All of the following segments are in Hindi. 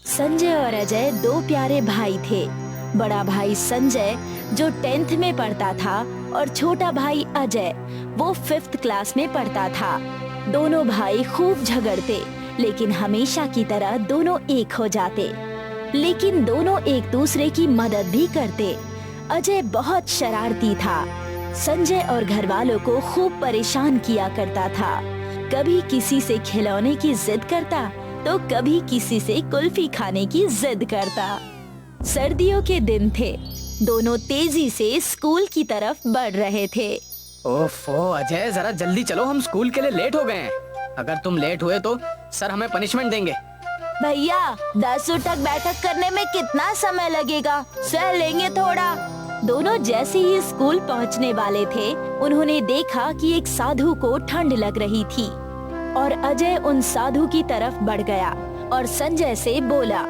संजय और अजय दो प्यारे भाई थे। बड़ा भाई संजय जो 10th में पढ़ता था और छोटा भाई अजय वो 5th क्लास में पढ़ता था। दोनों भाई खूब झगड़ते, लेकिन हमेशा की तरह दोनों एक हो जाते। लेकिन दोनों एक दूसरे की मदद भी करते। अजय बहुत शरारती था। संजय और घर वालों को खूब परेशान किया करता था। कभी किसी से खिलौने की जिद करता तो कभी किसी से कुल्फी खाने की जिद करता। सर्दियों के दिन थे। दोनों तेजी से स्कूल की तरफ बढ़ रहे थे। ओफो अजय, जरा जल्दी चलो, हम स्कूल के लिए लेट हो गए हैं। अगर तुम लेट हुए तो सर हमें पनिशमेंट देंगे। भैया 10 तक बैठक करने में कितना समय लगेगा, सह लेंगे थोड़ा। दोनों जैसे ही स्कूल पहुंचने वाले थे, उन्होंने देखा कि एक साधु को ठंड लग रही थी और अजय उन साधु की तरफ बढ़ गया और संजय से बोला,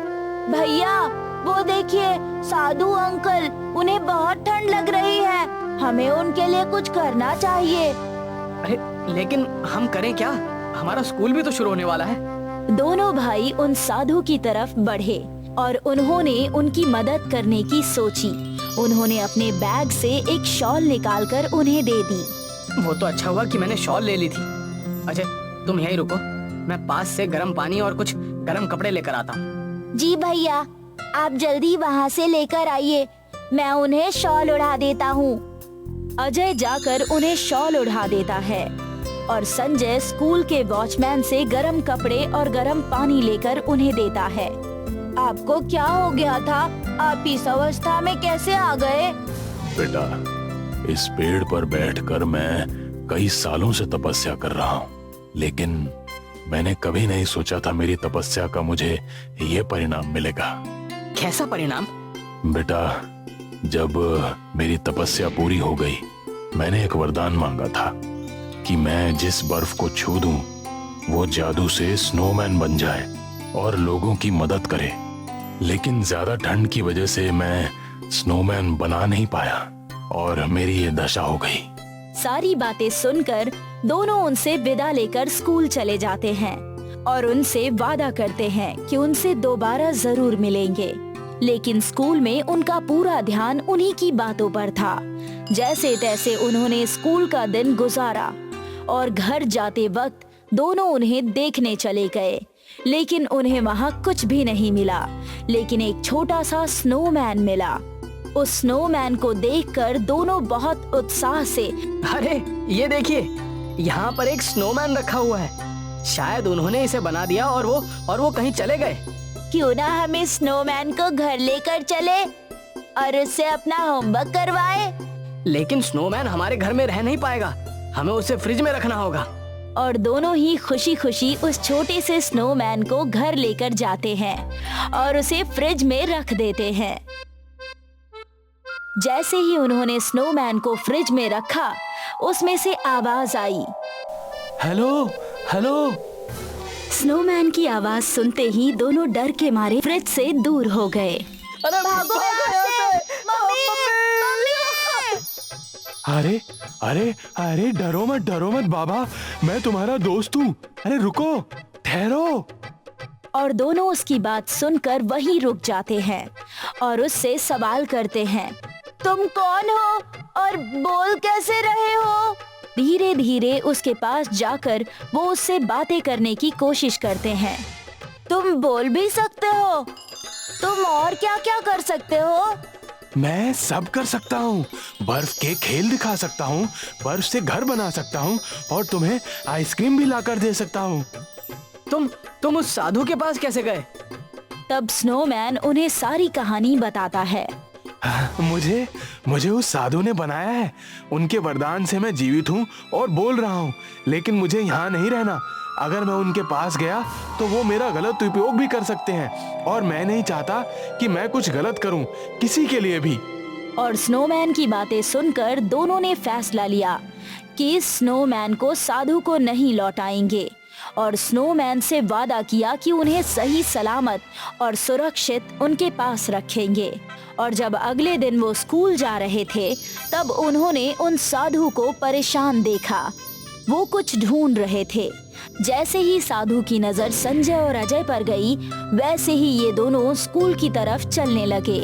भैया वो देखिए साधु अंकल, उन्हें बहुत ठंड लग रही है, हमें उनके लिए कुछ करना चाहिए। अरे लेकिन हम करें क्या, हमारा स्कूल भी तो शुरू होने वाला है। दोनों भाई उन साधु की तरफ बढ़े और उन्होंने उनकी मदद करने की सोची। उन्होंने अपने बैग से एक शॉल निकालकर उन्हें दे दी। वो तो अच्छा हुआ कि मैंने शॉल ले ली थी। अजय तुम यहीं रुको, मैं पास से गर्म पानी और कुछ गर्म कपड़े लेकर आता हूँ। जी भैया, आप जल्दी वहाँ से लेकर आइए, मैं उन्हें शॉल उड़ा देता हूँ। अजय जाकर उन्हें शॉल उड़ा देता है और संजय स्कूल के वॉचमैन से गर्म कपड़े और गर्म पानी लेकर उन्हें देता है। आपको क्या हो गया था, आप इस अवस्था में कैसे आ गए? बेटा, इस पेड़ पर बैठकर मैं कई सालों से तपस्या कर रहा हूँ, लेकिन मैंने कभी नहीं सोचा था मेरी तपस्या का मुझे ये परिणाम मिलेगा। कैसा परिणाम? बेटा, जब मेरी तपस्या पूरी हो गई, मैंने एक वरदान मांगा था कि मैं जिस बर्फ को छू दूं, वो जादू से स्नोमैन बन जाए और लोगों की मदद करे। लेकिन ज्यादा ठंड की वजह से मैं स्नोमैन बना नहीं पाया और मेरी ये दशा हो गई। सारी बातें सुनकर दोनों उनसे विदा लेकर स्कूल चले जाते हैं और उनसे वादा करते हैं कि उनसे दोबारा जरूर मिलेंगे। लेकिन स्कूल में उनका पूरा ध्यान उन्हीं की बातों पर था। जैसे तैसे उन्होंने स्कूल का दिन गुजारा और घर जाते वक्त दोनों उन्हें देखने चले गए, लेकिन उन्हें वहाँ कुछ भी नहीं मिला, लेकिन एक छोटा सा स्नोमैन मिला। उस स्नोमैन को देखकर दोनों बहुत उत्साह से, अरे ये देखिए, यहाँ पर एक स्नोमैन रखा हुआ है, शायद उन्होंने इसे बना दिया और वो कहीं चले गए। क्यों ना हम इस स्नोमैन को घर लेकर चले और उससे अपना होमवर्क करवाए। लेकिन स्नोमैन हमारे घर में रह नहीं पाएगा, हमें उसे फ्रिज में रखना होगा। और दोनों ही खुशी खुशी उस छोटे से स्नोमैन को घर लेकर जाते हैं और उसे फ्रिज में रख देते हैं। जैसे ही उन्होंने स्नोमैन को फ्रिज में रखा, उसमें से आवाज आई, हेलो हेलो। स्नोमैन की आवाज सुनते ही दोनों डर के मारे फ्रिज से दूर हो गए। अरे भागो यहाँ से, मम्मी! अरे अरे अरे, डरो मत बाबा, मैं तुम्हारा दोस्त हूँ। अरे रुको, ठहरो। और दोनों उसकी बात सुनकर वहीं रुक जाते हैं और उससे सवाल करते हैं, तुम कौन हो और बोल कैसे रहे हो? धीरे धीरे उसके पास जाकर वो उससे बातें करने की कोशिश करते हैं। तुम बोल भी सकते हो? तुम और क्या क्या कर सकते हो? मैं सब कर सकता हूँ। बर्फ के खेल दिखा सकता हूँ, बर्फ से घर बना सकता हूँ और तुम्हें आइसक्रीम भी लाकर दे सकता हूँ। तुम उस साधु के पास कैसे गए? तब स्नोमैन उन्हें सारी कहानी बताता है। मुझे उस साधु ने बनाया है। उनके वरदान से मैं जीवित हूँ और बोल रहा हूँ, लेकिन मुझे यहाँ नहीं रहना। अगर मैं उनके पास गया तो वो मेरा गलत उपयोग भी कर सकते हैं और मैं नहीं चाहता कि मैं कुछ गलत करूं किसी के लिए भी। और स्नोमैन की बातें सुनकर दोनों ने फैसला लिया कि इस स्नोमैन को साधु को नहीं लौटाएंगे और स्नोमैन से वादा किया कि उन्हें सही सलामत और सुरक्षित उनके पास रखेंगे। और जब अगले दिन वो स्कूल जा रहे थे, तब उन्होंने उन साधु को परेशान देखा। वो कुछ ढूंढ रहे थे। जैसे ही साधु की नजर संजय और अजय पर गई, वैसे ही ये दोनों स्कूल की तरफ चलने लगे।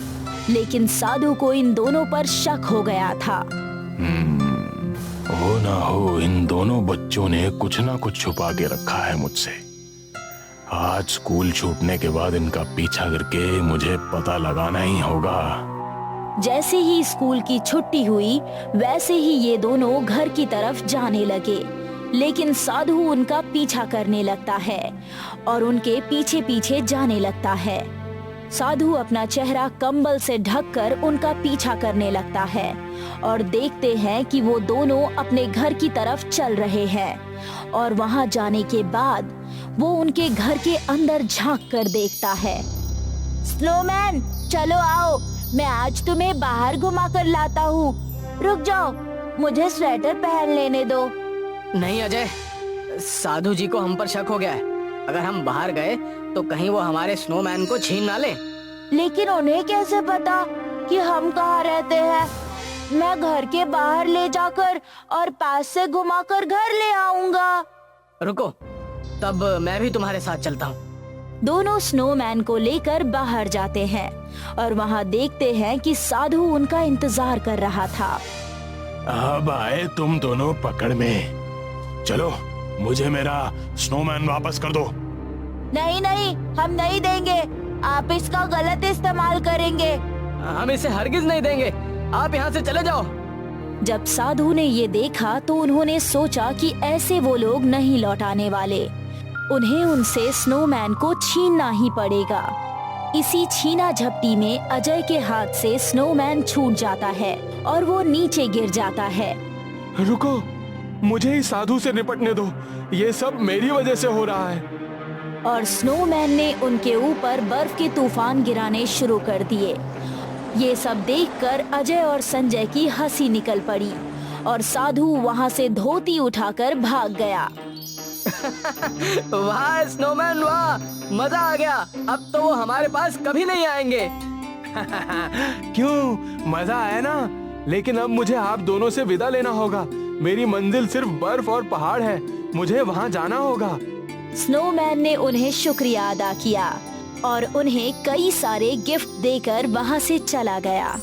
लेकिन साधु को इन दोनों पर शक हो गया था। हो ना हो इन दोनों बच्चों ने कुछ ना कुछ छुपा के रखा है मुझसे। आज स्कूल छूटने के बाद इनका पीछा करके मुझे पता लगाना ही होगा। जैसे ही स्कूल की छुट्टी हुई, वैसे ही ये दोनों घर की तरफ जाने लगे। लेकिन साधु उनका पीछा करने लगता है और उनके पीछे पीछे जाने लगता है। साधु अपना चेहरा कंबल से ढककर उनका पीछा करने लगता है और देखते हैं कि वो दोनों अपने घर की तरफ चल रहे हैं। और वहां जाने के बाद वो उनके घर के अंदर झांक कर देखता है। स्नोमैन, चलो आओ, मैं आज तुम्हें बाहर घुमा कर लाता हूँ। रुक जाओ, मुझे स्वेटर पहन लेने दो। नहीं अजय, साधु जी को हम पर शक हो गया है। अगर हम बाहर गए तो कहीं वो हमारे स्नोमैन को छीन ना ले। लेकिन उन्हें कैसे पता कि हम कहाँ रहते हैं? मैं घर के बाहर ले जाकर और पास से घुमाकर घर ले आऊंगा। रुको, तब मैं भी तुम्हारे साथ चलता हूँ। दोनों स्नोमैन को लेकर बाहर जाते हैं और वहाँ देखते हैं कि साधु उनका इंतजार कर रहा था। अब आए तुम दोनों पकड़ में। चलो, मुझे मेरा स्नोमैन वापस कर दो। नहीं नहीं, हम नहीं देंगे। आप इसका गलत इस्तेमाल करेंगे। हम इसे हरगिज नहीं देंगे। आप यहाँ से चले जाओ। जब साधु ने ये देखा तो उन्होंने सोचा कि ऐसे वो लोग नहीं लौटाने वाले। उन्हें उनसे स्नोमैन को छीनना ही पड़ेगा। इसी छीना झपटी में अजय के हाथ से स्नोमैन छूट जाता है और वो नीचे गिर जाता है। रुको, मुझे इस साधु से निपटने दो। ये सब मेरी वजह से हो रहा है। और स्नोमैन ने उनके ऊपर बर्फ के तूफान गिराने शुरू कर दिए। ये सब देखकर अजय और संजय की हंसी निकल पड़ी और साधु वहाँ से धोती उठाकर भाग गया। वाह स्नोमैन, वाह, मजा आ गया। अब तो वो हमारे पास कभी नहीं आएंगे। क्यों, मजा आया ना? लेकिन अब मुझे आप दोनों से विदा लेना होगा। मेरी मंजिल सिर्फ बर्फ और पहाड़ है। मुझे वहाँ जाना होगा। स्नोमैन ने उन्हें शुक्रिया अदा किया और उन्हें कई सारे गिफ्ट देकर वहाँ से चला गया।